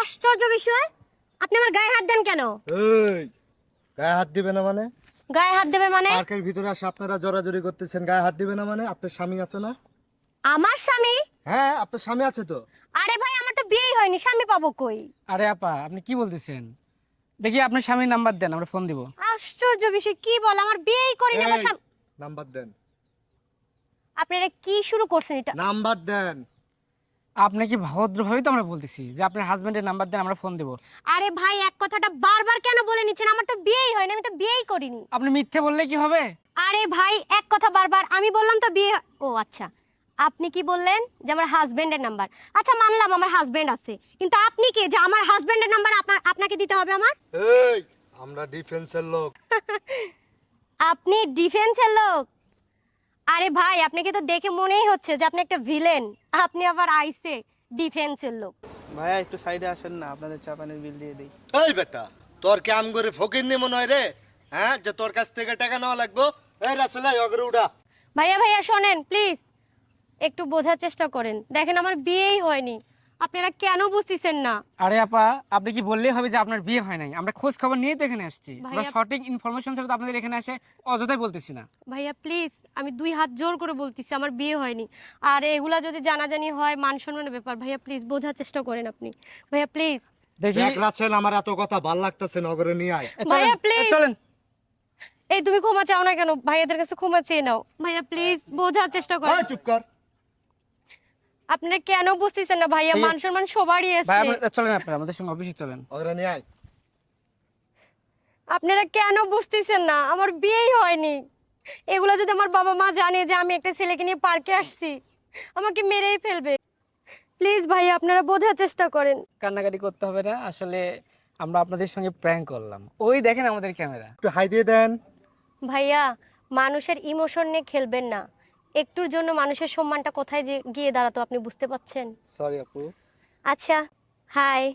আশ্চর্য বিষয়, আপনি আমার গায়ে হাত দেন কেন? এই গায়ে হাত দিবে না মানে? গায়ে হাত দেবে মানে? পার্কের ভিতরে আসে আপনারা জোরাজোরি করতেছেন, গায়ে হাত দিবে না মানে? আপনার স্বামী আছে না? আমার স্বামী? হ্যাঁ, আপনার স্বামী আছে তো। আরে ভাই, আমার তো বিয়েই হয়নি, স্বামী পাবো কই? আরে আপা, আপনি কি বলতেছেন? দেখি আপনার স্বামীর নাম্বার দেন, আমরা ফোন দিব। আশ্চর্য বিষয়, কি বল, আমার বিয়েই করিনি আমার এই, স্বামী। নাম্বার দেন। আপনারা কি শুরু করছেন এটা? নাম্বার দেন। আপনি কি ভদ্রভাবেই তো আমরা বলতেছি যে আপনার হাজবেন্ডের নাম্বার দেন, আমরা ফোন দিব। আরে ভাই, এক কথাটা বারবার কেন বলে নিচ্ছেন? আমার তো বিয়েই হয়নি, আমি তো বিয়েই করিনি। আপনি মিথ্যে বললে কি হবে? আরে ভাই, এক কথা বারবার আমি বললাম তো বিয়ে ও আচ্ছা, আপনি কি বললেন যে আমার হাজবেন্ডের নাম্বার? আচ্ছা মানলাম আমার হাজবেন্ড আছে, কিন্তু আপনি কে যে আমার হাজবেন্ডের নাম্বার আপনাকে দিতে হবে আমার? এই, আমরা ডিফেন্সের লোক। আপনি ডিফেন্সের লোক? আরে ভাই, আপনাকে তো দেখে মনেই হচ্ছে যে আপনি একটা ভিলেন, আপনি আবার আইসে ডিফেন্সের লোক। ভাইয়া একটু সাইডে আসেন না, আপনাদের চা পানির বিল দিয়ে দিই। এই বেটা, তোর কি আম করে ফকির নি মনে হয় রে? হ্যাঁ, যে তোর কাছ থেকে টাকা নেওয়া লাগবো? এই রাসেল, অগরে উড়া। ভাইয়া ভাইয়া শোনেন প্লিজ, একটু বোঝার চেষ্টা করেন, দেখেন আমার বিয়েই হয়নি, আপনারা কেন বুঝতেছেন না? আরে আপা, আপনি কি বললেই হবে যে আপনার বিয়ে হয় নাই? আমরা খোঁজ খবর নিয়ে তো এখানে আসছি। আমরা ভাইয়া- সঠিক ইনফরমেশন ছাড়া তো আপনাদের এখানে আসে অযথাই বলতেছি না। ভাইয়া প্লিজ, আমি দুই হাত জোর করে বলতেছি আমার বিয়ে হয়নি, আর এগুলা যদি জানাজানি হয় মান সম্মানের ব্যাপার। ভাইয়া প্লিজ বোঝার চেষ্টা করেন আপনি, ভাইয়া প্লিজ। দেখি দেখ রাসেল, আমার এত কথা ভাল লাগতেছে, নগরে নিয়ে আয়। চলেন, ভাইয়া, please। চলেন। এই তুমি ক্ষমা চাও না কেন? ভাইয়াদের কাছে ক্ষমা চেয়ে নাও। ভাইয়া প্লিজ বোঝার চেষ্টা করেন। ওই চুপ কর। আপনারা কেন বুঝতেছেন না? ভাইয়া ঠিক আছে। মান সম্মান সবারই ভাই আছে, আমরা চলেন, আপনারা আমাদের সঙ্গে অফিসে চলেন। ওগরে নিয়ে আয়। আপনারা কেন বুঝতেছেন না? আমার বিয়েই হয়নি, এগুলো যদি আমার বাবা মা জানে যে আমি একটা ছেলেকে নিয়ে পার্কে আসছি, আমাকে মেরেই ফেলবে। প্লিজ ভাইয়া, আপনারা বোঝার চেষ্টা করেন। কান্নাকাটি করতে হবে না, আসলে আমরা আপনাদের সঙ্গে প্র্যাঙ্ক করলাম। ওই দেখেন আমাদের ক্যামেরা। একটু হাই দিয়ে দেন। ভাইয়া, মানুষের ইমোশন নিয়ে খেলবেন না। একটুর জন্য মানুষের সম্মানটা কোথায় যে গিয়ে দাঁড়াতো আপনি বুঝতে পারছেন? সরি আপু। আচ্ছা, হাই।